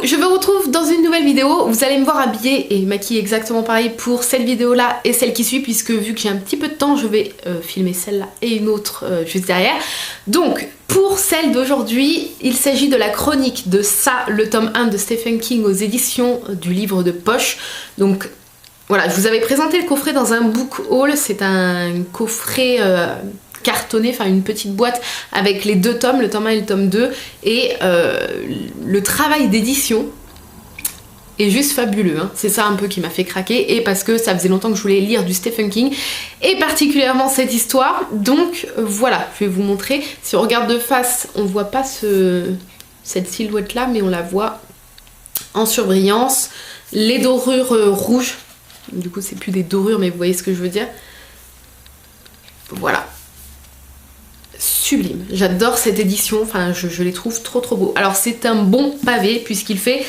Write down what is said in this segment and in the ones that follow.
je vous retrouve dans une nouvelle vidéo. Vous allez me voir habillée et maquillée exactement pareil pour cette vidéo là et celle qui suit, puisque vu que j'ai un petit peu de temps, je vais filmer celle-là et une autre juste derrière. Donc pour celle d'aujourd'hui, il s'agit de la chronique de Ça, le tome 1 de Stephen King aux éditions du livre de poche. Donc voilà, je vous avais présenté le coffret dans un book haul, c'est un coffret cartonné, enfin une petite boîte avec les deux tomes, le tome 1 et le tome 2, et le travail d'édition est juste fabuleux, hein. C'est ça un peu qui m'a fait craquer, et parce que ça faisait longtemps que je voulais lire du Stephen King, et particulièrement cette histoire, donc voilà, je vais vous montrer. Si on regarde de face, on voit pas cette silhouette là, mais on la voit en surbrillance, les dorures rouges, du coup c'est plus des dorures, mais vous voyez ce que je veux dire. Voilà. Sublime, j'adore cette édition, enfin je les trouve trop beaux. Alors c'est un bon pavé puisqu'il fait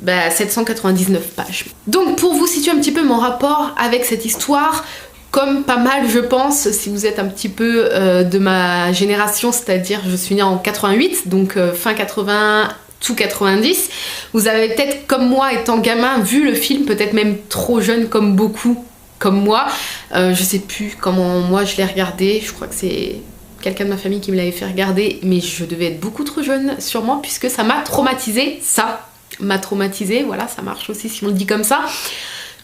799 pages. Donc pour vous situer un petit peu mon rapport avec cette histoire, comme pas mal je pense, si vous êtes un petit peu de ma génération, c'est-à-dire je suis née en 88, donc fin 80, tout 90, vous avez peut-être comme moi étant gamin vu le film, peut-être même trop jeune comme beaucoup, comme moi. Je sais plus comment moi je l'ai regardé, je crois que c'est quelqu'un de ma famille qui me l'avait fait regarder, mais je devais être beaucoup trop jeune sûrement, puisque ça m'a traumatisée, voilà, ça marche aussi si on le dit comme ça,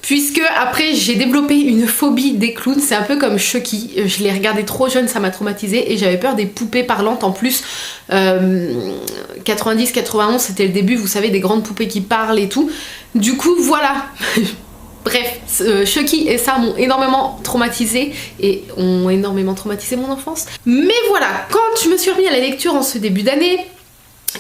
puisque après j'ai développé une phobie des clowns, c'est un peu comme Chucky, je l'ai regardé trop jeune, ça m'a traumatisée, et j'avais peur des poupées parlantes en plus. 90-91 c'était le début, vous savez, des grandes poupées qui parlent et tout, du coup voilà. Bref, Chucky et ça m'ont énormément traumatisée et ont énormément traumatisé mon enfance. Mais voilà, quand je me suis remis à la lecture en ce début d'année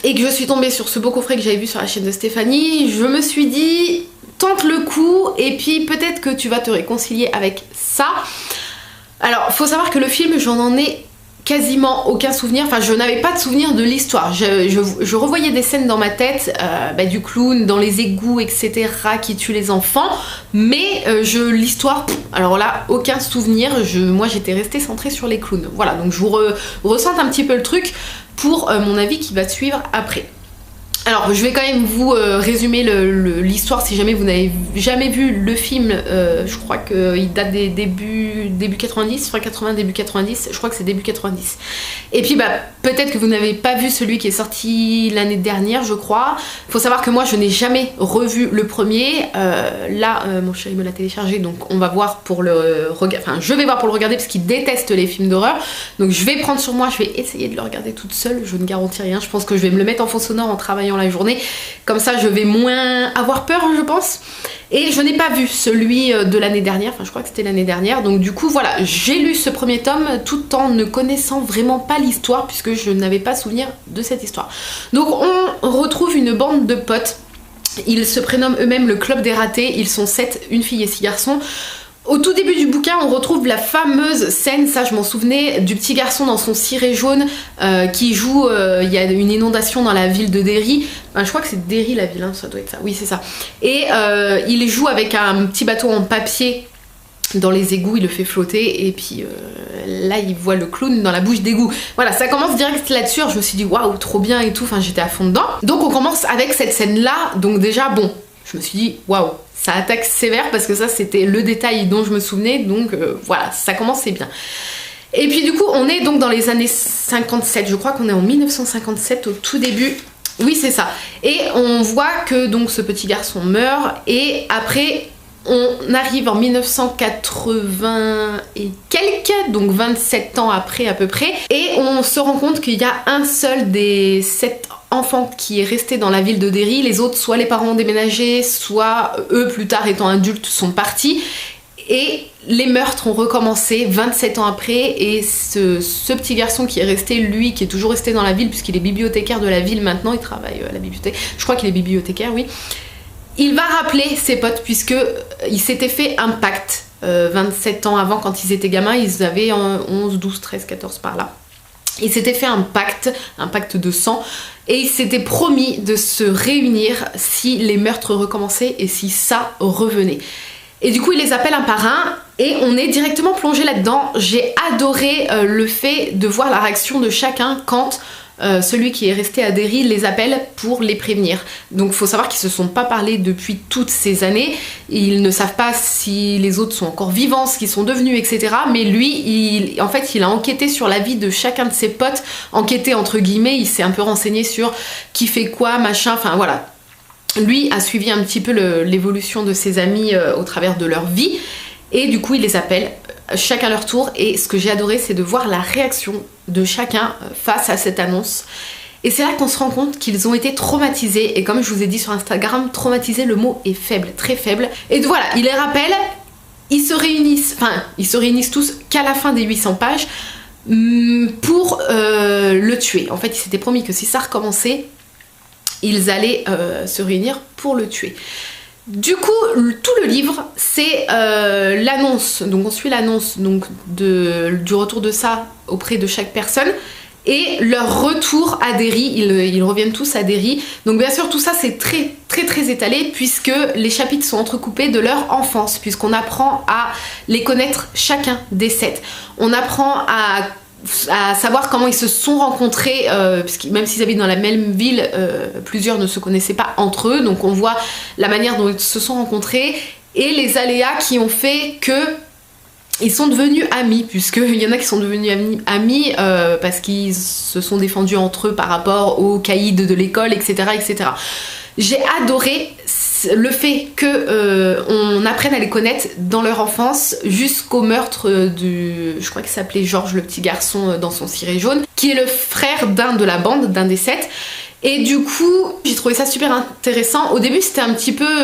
et que je suis tombée sur ce beau coffret que j'avais vu sur la chaîne de Stéphanie, je me suis dit, tente le coup et puis peut-être que tu vas te réconcilier avec ça. Alors, faut savoir que le film, j'en ai quasiment aucun souvenir, enfin je n'avais pas de souvenir de l'histoire, je revoyais des scènes dans ma tête, du clown dans les égouts etc qui tue les enfants, mais l'histoire, alors là aucun souvenir, moi j'étais restée centrée sur les clowns, voilà, donc je vous ressente un petit peu le truc pour mon avis qui va suivre après. Alors je vais quand même vous résumer l'histoire si jamais vous n'avez jamais vu le film, je crois qu'il date des début 90, fin 80, début 90, je crois que c'est début 90. Et puis peut-être que vous n'avez pas vu celui qui est sorti l'année dernière je crois. Faut savoir que moi je n'ai jamais revu le premier, mon chéri me l'a téléchargé, donc on va voir pour le regarder, enfin je vais voir pour le regarder parce qu'il déteste les films d'horreur, donc je vais prendre sur moi, je vais essayer de le regarder toute seule, je ne garantis rien, je pense que je vais me le mettre en fond sonore en travaillant la journée, comme ça je vais moins avoir peur je pense. Et je n'ai pas vu celui de l'année dernière, enfin je crois que c'était l'année dernière, donc du coup voilà, j'ai lu ce premier tome tout en ne connaissant vraiment pas l'histoire puisque je n'avais pas souvenir de cette histoire. Donc on retrouve une bande de potes, ils se prénomment eux-mêmes le Club des Ratés, ils sont 7, une fille et 6 garçons. Au tout début du bouquin, on retrouve la fameuse scène, ça je m'en souvenais, du petit garçon dans son ciré jaune qui joue, il y a une inondation dans la ville de Derry, je crois que c'est Derry la ville, hein, ça doit être ça, oui c'est ça. Et il joue avec un petit bateau en papier dans les égouts, il le fait flotter, et puis là il voit le clown dans la bouche d'égout. Voilà, ça commence direct là-dessus, je me suis dit waouh, trop bien et tout, enfin j'étais à fond dedans. Donc on commence avec cette scène-là, donc déjà bon, je me suis dit waouh, ça attaque sévère parce que ça c'était le détail dont je me souvenais, donc voilà, ça commençait bien. Et puis du coup on est donc dans les années 57, je crois qu'on est en 1957 au tout début, oui c'est ça. Et on voit que donc ce petit garçon meurt et après on arrive en 1980 et quelques, donc 27 ans après à peu près, et on se rend compte qu'il y a un seul des 7 enfants qui est resté dans la ville de Derry, les autres soit les parents ont déménagé, soit eux plus tard étant adultes sont partis, et les meurtres ont recommencé 27 ans après, et ce petit garçon qui est resté, lui qui est toujours resté dans la ville puisqu'il est bibliothécaire de la ville maintenant, il travaille à la bibliothèque, je crois qu'il est bibliothécaire, oui. Il va rappeler ses potes puisque il s'était fait un pacte 27 ans avant, quand ils étaient gamins, ils avaient 11, 12, 13, 14 par là. Ils s'étaient fait un pacte de sang, et ils s'étaient promis de se réunir si les meurtres recommençaient et si ça revenait. Et du coup, il les appelle un par un et on est directement plongé là-dedans. J'ai adoré le fait de voir la réaction de chacun quand celui qui est resté à Derry les appelle pour les prévenir. Donc faut savoir qu'ils se sont pas parlé depuis toutes ces années, ils ne savent pas si les autres sont encore vivants, ce qu'ils sont devenus, etc. Mais lui, en fait, il a enquêté sur la vie de chacun de ses potes, enquêté entre guillemets, il s'est un peu renseigné sur qui fait quoi, machin, enfin voilà. Lui a suivi un petit peu l'évolution de ses amis au travers de leur vie, et du coup il les appelle chacun leur tour, et ce que j'ai adoré c'est de voir la réaction de chacun face à cette annonce. Et c'est là qu'on se rend compte qu'ils ont été traumatisés, et comme je vous ai dit sur Instagram, traumatisés, le mot est faible, très faible. Et voilà, il les rappelle, ils se réunissent tous qu'à la fin des 800 pages pour le tuer. En fait, ils s'étaient promis que si ça recommençait, ils allaient se réunir pour le tuer. Du coup, tout le livre, c'est l'annonce. Donc on suit l'annonce du retour de ça auprès de chaque personne et leur retour à Derry. Ils reviennent tous à Derry. Donc bien sûr, tout ça, c'est très très très étalé puisque les chapitres sont entrecoupés de leur enfance, puisqu'on apprend à les connaître chacun des 7. On apprend à savoir comment ils se sont rencontrés, puisque même s'ils habitent dans la même ville, plusieurs ne se connaissaient pas entre eux, donc on voit la manière dont ils se sont rencontrés et les aléas qui ont fait que ils sont devenus amis, puisqu'il y en a qui sont devenus amis parce qu'ils se sont défendus entre eux par rapport aux caïds de l'école, etc., etc. J'ai adoré le fait qu'on apprenne à les connaître dans leur enfance jusqu'au meurtre je crois qu'il s'appelait Georges, le petit garçon dans son ciré jaune, qui est le frère d'un de la bande, d'un des 7. Et du coup, j'ai trouvé ça super intéressant. Au début,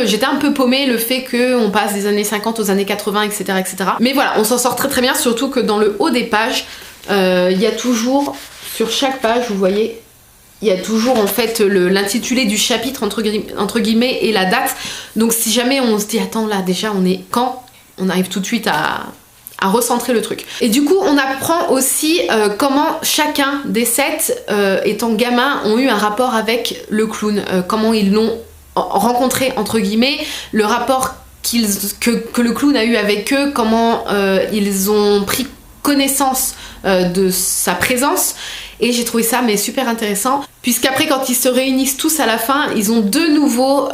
j'étais un peu paumée, le fait qu'on passe des années 50 aux années 80, etc., etc. Mais voilà, on s'en sort très très bien, surtout que dans le haut des pages, il y a toujours, sur chaque page, vous voyez, il y a toujours en fait l'intitulé du chapitre entre guillemets et la date. Donc si jamais on se dit attends là déjà on est quand, on arrive tout de suite à recentrer le truc. Et du coup on apprend aussi comment chacun des 7 étant gamin ont eu un rapport avec le clown, comment ils l'ont rencontré entre guillemets, le rapport que le clown a eu avec eux, comment ils ont pris connaissance de sa présence. Et j'ai trouvé ça mais super intéressant, puisqu'après quand ils se réunissent tous à la fin, ils ont de nouveau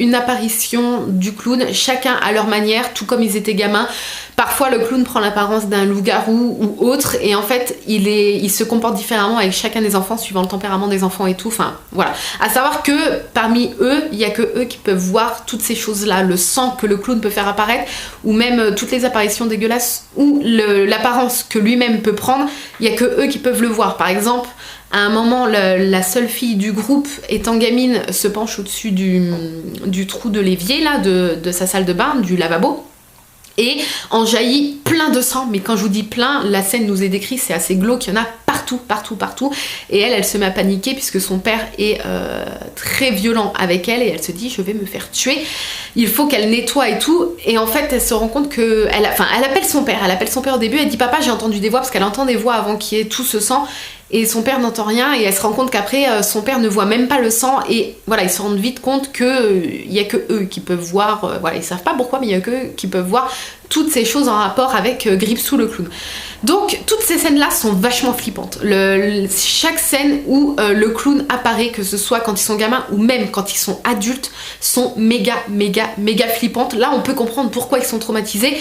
une apparition du clown, chacun à leur manière, tout comme ils étaient gamins. Parfois le clown prend l'apparence d'un loup-garou ou autre, et en fait il se comporte différemment avec chacun des enfants suivant le tempérament des enfants et tout, enfin voilà. À savoir que parmi eux, il n'y a que eux qui peuvent voir toutes ces choses là, le sang que le clown peut faire apparaître, ou même toutes les apparitions dégueulasses, ou l'apparence que lui-même peut prendre, il n'y a que eux qui peuvent le voir. Par exemple, à un moment, la seule fille du groupe, étant gamine, se penche au-dessus du trou de l'évier là, de sa salle de bain, du lavabo, et en jaillit plein de sang. Mais quand je vous dis plein, la scène nous est décrite, c'est assez glauque, il y en a partout, partout, partout. Et elle se met à paniquer puisque son père est très violent avec elle, et elle se dit je vais me faire tuer, il faut qu'elle nettoie et tout. Et en fait elle se rend compte que elle appelle son père au début, elle dit papa j'ai entendu des voix, parce qu'elle entend des voix avant qu'il y ait tout ce sang, et son père n'entend rien, et elle se rend compte qu'après son père ne voit même pas le sang, et voilà, ils se rendent vite compte qu'il n'y a que eux qui peuvent voir, voilà, ils savent pas pourquoi, mais il y a que eux qui peuvent voir toutes ces choses en rapport avec Gripsou le clown. Donc toutes ces scènes là sont vachement flippantes. Chaque scène où le clown apparaît, que ce soit quand ils sont gamins ou même quand ils sont adultes, sont méga méga méga flippantes. Là on peut comprendre pourquoi ils sont traumatisés.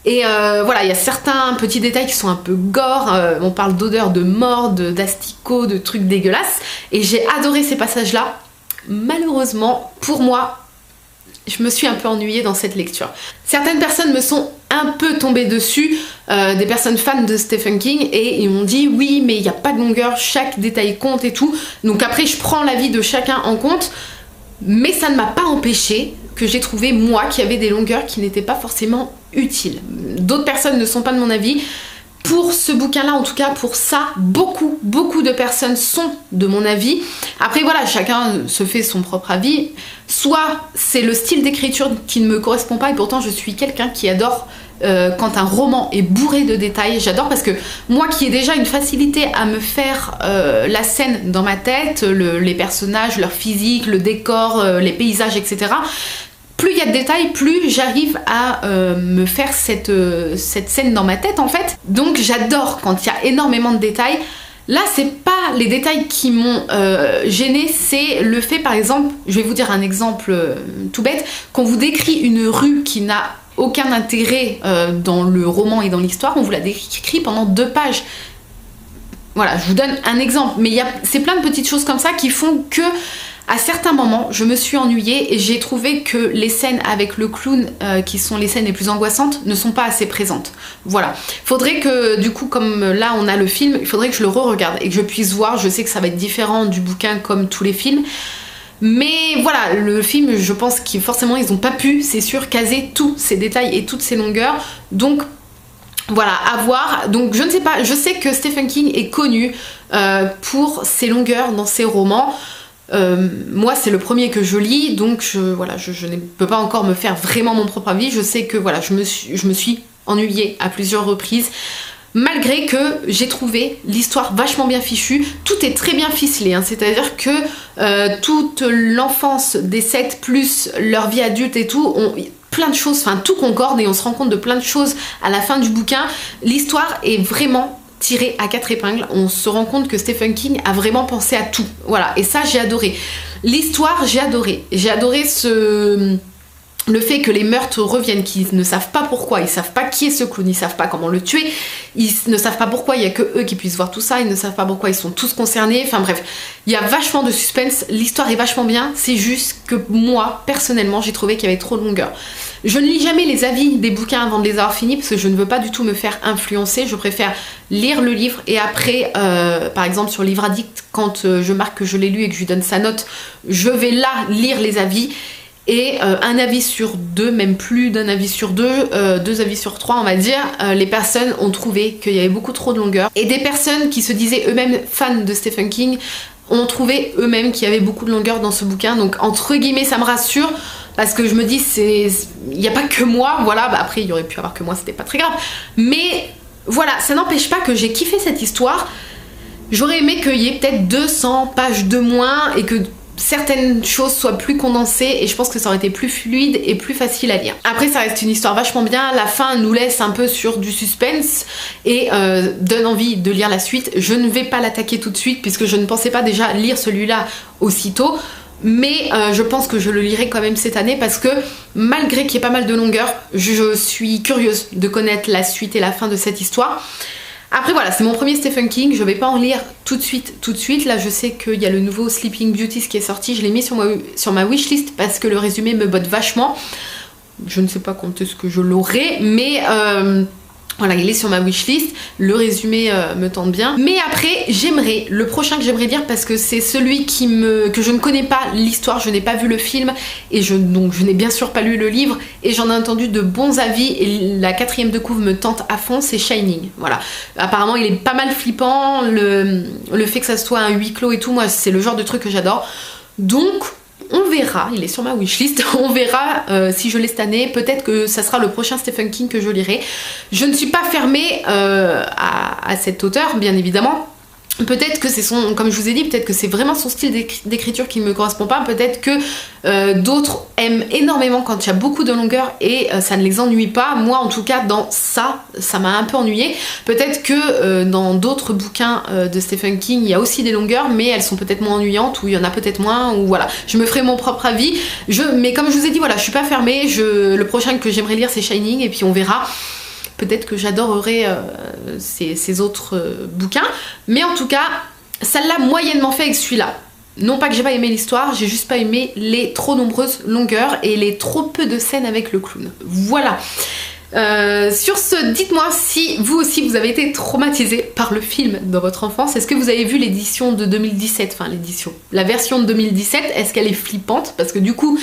Et voilà, il y a certains petits détails qui sont un peu gore, on parle d'odeur de mort, d'asticots, de trucs dégueulasses, et j'ai adoré ces passages-là. Malheureusement, pour moi, je me suis un peu ennuyée dans cette lecture. Certaines personnes me sont un peu tombées dessus, des personnes fans de Stephen King, et ils m'ont dit oui mais il n'y a pas de longueur, chaque détail compte et tout. Donc après je prends l'avis de chacun en compte, mais ça ne m'a pas empêché que j'ai trouvé moi qu'il y avait des longueurs qui n'étaient pas forcément utiles. D'autres personnes ne sont pas de mon avis. Pour ce bouquin-là, en tout cas pour ça, beaucoup de personnes sont de mon avis. Après voilà, chacun se fait son propre avis. Soit c'est le style d'écriture qui ne me correspond pas, et pourtant je suis quelqu'un qui adore quand un roman est bourré de détails. J'adore, parce que moi qui ai déjà une facilité à me faire la scène dans ma tête, les personnages, leur physique, le décor, les paysages, etc. Plus il y a de détails, plus j'arrive à me faire cette scène dans ma tête en fait. Donc j'adore quand il y a énormément de détails. Là, c'est pas les détails qui m'ont gêné, c'est le fait, par exemple, je vais vous dire un exemple tout bête, qu'on vous décrit une rue qui n'a aucun intérêt dans le roman et dans l'histoire, on vous la décrit pendant 2 pages. Voilà, je vous donne un exemple, mais c'est plein de petites choses comme ça qui font que à certains moments, je me suis ennuyée et j'ai trouvé que les scènes avec le clown, qui sont les scènes les plus angoissantes, ne sont pas assez présentes. Voilà. Faudrait que, du coup, comme là on a le film, il faudrait que je le re-regarde et que je puisse voir. Je sais que ça va être différent du bouquin comme tous les films. Mais voilà, le film, je pense qu'ils forcément ils n'ont pas pu, c'est sûr, caser tous ces détails et toutes ces longueurs. Donc voilà, à voir. Donc je ne sais pas, je sais que Stephen King est connu pour ses longueurs dans ses romans. Moi c'est le premier que je lis, donc je ne peux pas encore me faire vraiment mon propre avis. Je sais que voilà, je me suis ennuyée à plusieurs reprises, malgré que j'ai trouvé l'histoire vachement bien fichue. Tout est très bien ficelé, hein. C'est-à-dire que toute l'enfance des 7 plus leur vie adulte et tout, plein de choses, enfin tout concorde et on se rend compte de plein de choses à la fin du bouquin. L'histoire est vraiment tiré à 4 épingles, on se rend compte que Stephen King a vraiment pensé à tout. Voilà, et ça j'ai adoré. L'histoire, j'ai adoré. J'ai adoré le fait que les meurtres reviennent, qu'ils ne savent pas pourquoi, ils savent pas qui est ce clown, ils savent pas comment le tuer, ils ne savent pas pourquoi il y a que eux qui puissent voir tout ça, ils ne savent pas pourquoi ils sont tous concernés, enfin bref, il y a vachement de suspense, l'histoire est vachement bien, c'est juste que moi, personnellement, j'ai trouvé qu'il y avait trop de longueur. Je ne lis jamais les avis des bouquins avant de les avoir finis parce que je ne veux pas du tout me faire influencer, je préfère lire le livre et après, par exemple sur Livre Addict, quand je marque que je l'ai lu et que je lui donne sa note, je vais là lire les avis. Et un avis sur 2, même plus d'un avis sur 2, 2 avis sur 3 on va dire, les personnes ont trouvé qu'il y avait beaucoup trop de longueur. Et des personnes qui se disaient eux-mêmes fans de Stephen King ont trouvé eux-mêmes qu'il y avait beaucoup de longueur dans ce bouquin. Donc entre guillemets ça me rassure, parce que je me dis il n'y a pas que moi, voilà, bah après il y aurait pu avoir que moi, c'était pas très grave. Mais voilà, ça n'empêche pas que j'ai kiffé cette histoire. J'aurais aimé qu'il y ait peut-être 200 pages de moins et que certaines choses soient plus condensées et je pense que ça aurait été plus fluide et plus facile à lire. Après ça reste une histoire vachement bien, la fin nous laisse un peu sur du suspense et donne envie de lire la suite. Je ne vais pas l'attaquer tout de suite puisque je ne pensais pas déjà lire celui-là aussitôt, mais je pense que je le lirai quand même cette année parce que malgré qu'il y ait pas mal de longueur, je suis curieuse de connaître la suite et la fin de cette histoire. Après voilà, c'est mon premier Stephen King, je vais pas en lire tout de suite, là je sais qu'il y a le nouveau Sleeping Beauty qui est sorti, je l'ai mis sur ma wishlist parce que le résumé me botte vachement. Je ne sais pas quand est-ce que je l'aurai, mais voilà, il est sur ma wishlist, le résumé me tente bien. Mais après, le prochain que j'aimerais lire, parce que c'est celui que je ne connais pas l'histoire, je n'ai pas vu le film, et donc je n'ai bien sûr pas lu le livre, et j'en ai entendu de bons avis, et la 4e de couve me tente à fond, c'est Shining. Voilà. Apparemment, il est pas mal flippant, le fait que ça soit un huis clos et tout, moi, c'est le genre de truc que j'adore. Donc, on verra, il est sur ma wishlist, on verra si je l'ai cette année, peut-être que ça sera le prochain Stephen King que je lirai. Je ne suis pas fermée à cet auteur, bien évidemment. Peut-être que c'est comme je vous ai dit, peut-être que c'est vraiment son style d'écriture qui ne me correspond pas, peut-être que d'autres aiment énormément quand il y a beaucoup de longueur et ça ne les ennuie pas. Moi en tout cas dans ça m'a un peu ennuyé. Peut-être que dans d'autres bouquins de Stephen King il y a aussi des longueurs mais elles sont peut-être moins ennuyantes ou il y en a peut-être moins, ou voilà, je me ferai mon propre avis. Mais comme je vous ai dit, voilà, je suis pas fermée, le prochain que j'aimerais lire c'est Shining et puis on verra. Peut-être que j'adorerais ces autres bouquins. Mais en tout cas, ça l'a moyennement fait avec celui-là. Non pas que j'ai pas aimé l'histoire, j'ai juste pas aimé les trop nombreuses longueurs et les trop peu de scènes avec le clown. Voilà. Sur ce, dites-moi si vous aussi vous avez été traumatisé par le film dans votre enfance. Est-ce que vous avez vu l'édition de 2017, enfin la version de 2017, est-ce qu'elle est flippante? Parce que du coup,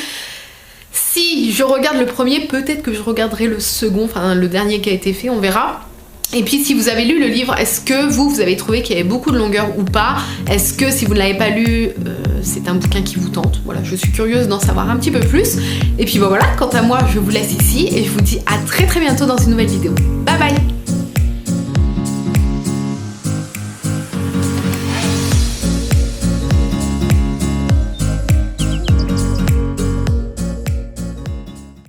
si je regarde le premier, peut-être que je regarderai le second, enfin le dernier qui a été fait, on verra. Et puis si vous avez lu le livre, est-ce que vous avez trouvé qu'il y avait beaucoup de longueur ou pas? Est-ce que si vous ne l'avez pas lu, c'est un bouquin qui vous tente? Voilà, je suis curieuse d'en savoir un petit peu plus. Et puis voilà, quant à moi, je vous laisse ici et je vous dis à très bientôt dans une nouvelle vidéo. Bye bye!